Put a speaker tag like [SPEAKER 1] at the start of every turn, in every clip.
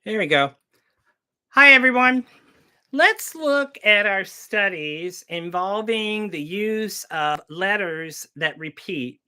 [SPEAKER 1] Here we go. Hi, everyone. Let's look at our studies involving the use of letters that repeat.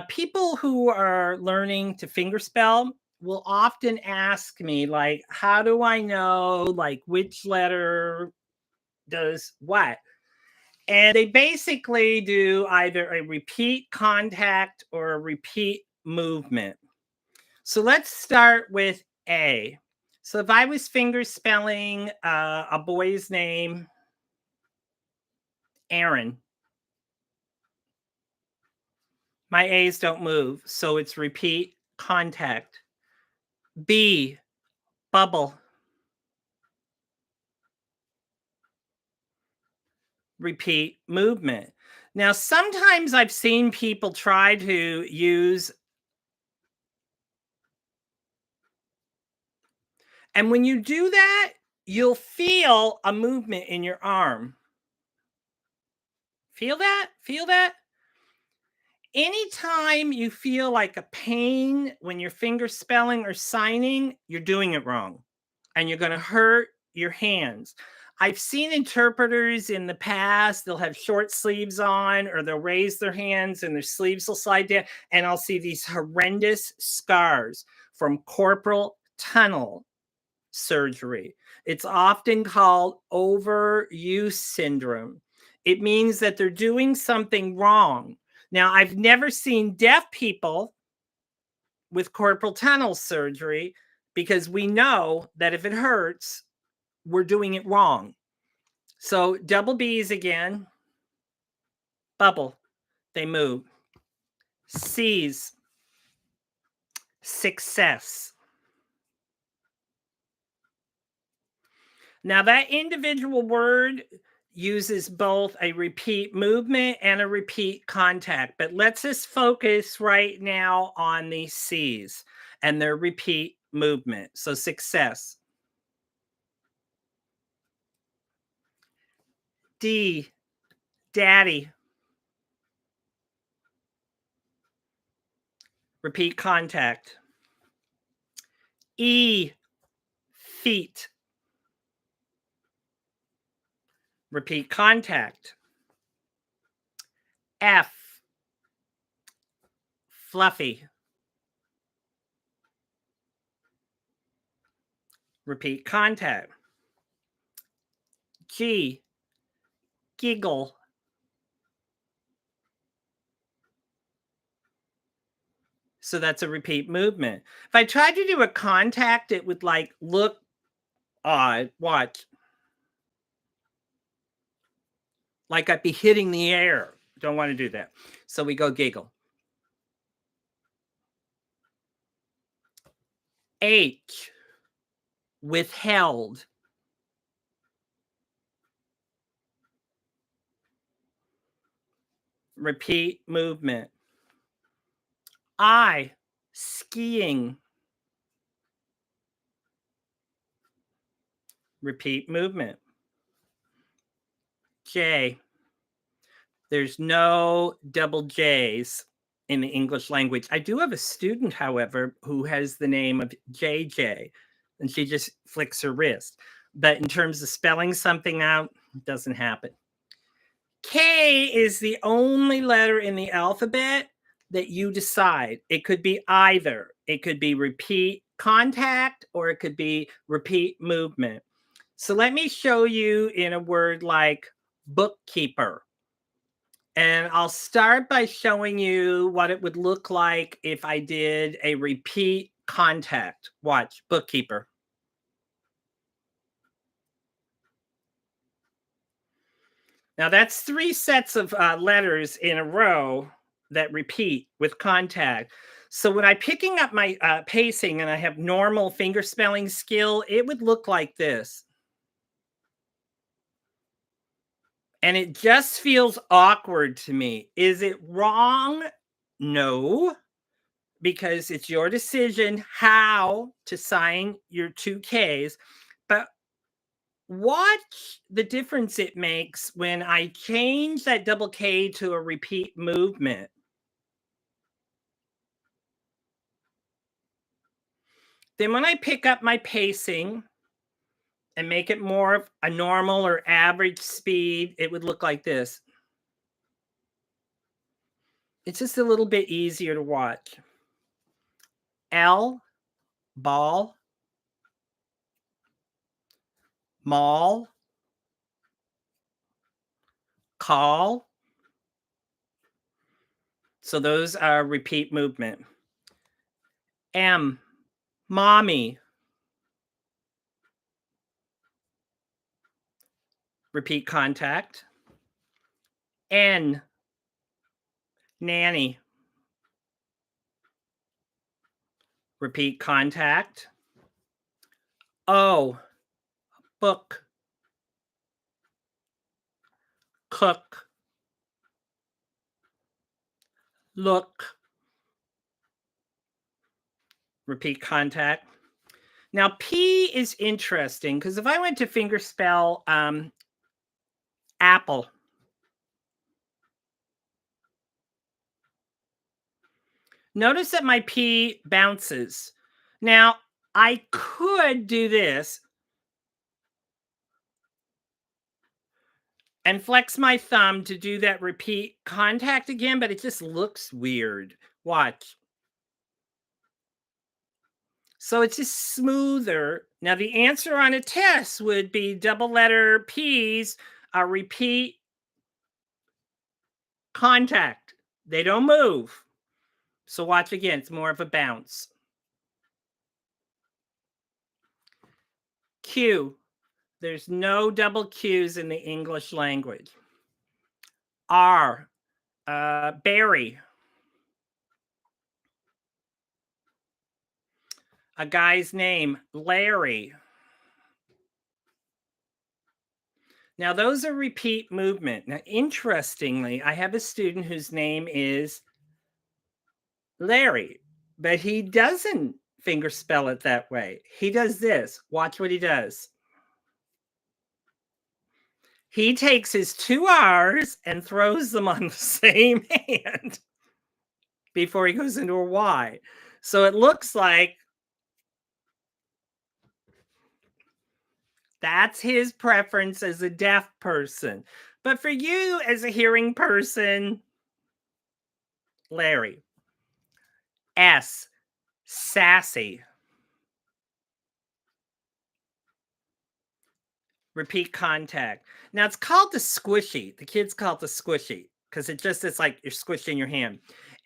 [SPEAKER 1] People who are learning to fingerspell will often ask me, like, how do I know, like, which letter does what? And they basically do either a repeat contact or a repeat movement. So let's start with A. So if I was finger spelling a boy's name, Aaron, my A's don't move. So it's repeat contact. B, bubble, repeat movement. Now, sometimes I've seen people try to use, and when you do that, you'll feel a movement in your arm. Feel that? Feel that? Anytime you feel like a pain when you're finger spelling or signing, you're doing it wrong and you're going to hurt your hands. I've seen interpreters in the past, they'll have short sleeves on or they'll raise their hands and their sleeves will slide down. And I'll see these horrendous scars from corporal tunnel surgery. It's often called overuse syndrome. It means that they're doing something wrong. Now, I've never seen deaf people with corporal tunnel surgery because we know that if it hurts, we're doing it wrong. So, double B's again, bubble, they move. C's, success. Now, that individual word uses both a repeat movement and a repeat contact, but let's just focus right now on the C's and their repeat movement. So, success. D, daddy, repeat contact. E, feet, repeat contact. F, fluffy, repeat contact. G, giggle, so that's a repeat movement. If I tried to do a contact, it would like look odd. Watch. Like I'd be hitting the air. Don't want to do that. So we go giggle. H, withheld. Repeat movement. I, skiing. Repeat movement. J, there's no double J's in the English language. I do have a student, however, who has the name of JJ, and she just flicks her wrist. But in terms of spelling something out, it doesn't happen. K is the only letter in the alphabet that you decide. It could be either. It could be repeat contact or it could be repeat movement. So let me show you in a word like bookkeeper. And I'll start by showing you what it would look like if I did a repeat contact. Watch, bookkeeper. Now that's three sets of letters in a row that repeat with contact. So when I'm picking up my pacing and I have normal finger spelling skill, it would look like this. And it just feels awkward to me. Is it wrong? No, because it's your decision how to sign your two Ks. But watch the difference it makes when I change that double K to a repeat movement. Then when I pick up my pacing and make it more of a normal or average speed, it would look like this. It's just a little bit easier to watch. L, ball, mall, call. So those are repeat movement. M, mommy, repeat contact. N, nanny, repeat contact. O, book, cook, look, repeat contact. Now P is interesting because if I went to fingerspell apple, notice that my P bounces. Now I could do this and flex my thumb to do that repeat contact again, but it just looks weird. Watch. So it's just smoother. Now the answer on a test would be double letter P's, a repeat contact. They don't move. So watch again, it's more of a bounce. Q. There's no double Q's in the English language. R. Barry. A guy's name, Larry. Now, those are repeat movement. Now, interestingly, I have a student whose name is Larry, but he doesn't fingerspell it that way. He does this. Watch what he does. He takes his two R's and throws them on the same hand before he goes into a Y. So it looks like that's his preference as a deaf person. But for you as a hearing person, Larry. S, sassy. Repeat contact. Now it's called the squishy. The kids call it the squishy because it's like you're squishing your hand.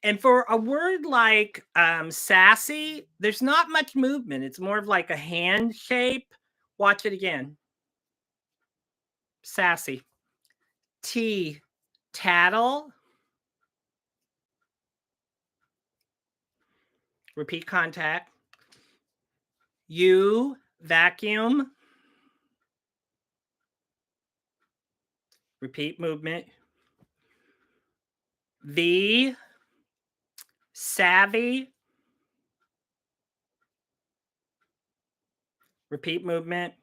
[SPEAKER 1] And for a word like sassy, there's not much movement. It's more of like a hand shape. Watch it again. Sassy. T, tattle. Repeat contact. U, vacuum. Repeat movement. V, savvy. Repeat movement.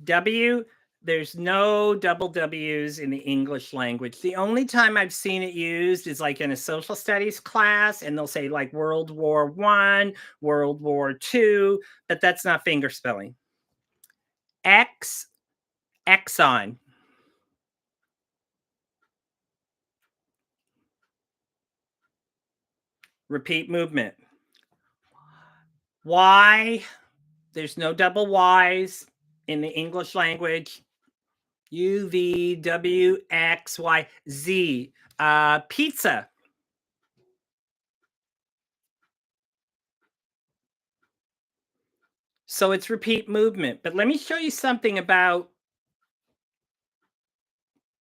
[SPEAKER 1] W, there's no double W's in the English language. The only time I've seen it used is like in a social studies class, and they'll say like World War I, World War II, but that's not fingerspelling. X, Exxon. Repeat movement. Y, there's no double Y's in the English language. U, V, W, X, Y, Z. Pizza. So it's repeat movement. But let me show you something about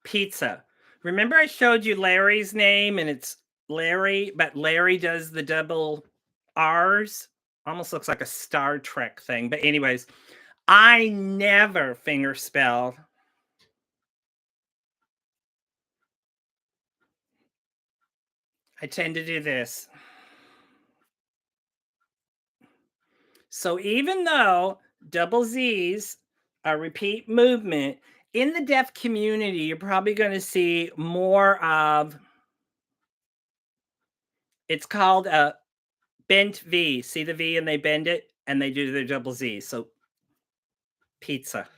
[SPEAKER 1] pizza. Remember I showed you Larry's name and it's Larry, but Larry does the double R's? Almost looks like a Star Trek thing. But anyways, I never fingerspell. I tend to do this. So even though double Z's are repeat movement, in the deaf community, you're probably going to see more of, it's called a bent V. See the V and they bend it? and they do their double Z. So pizza.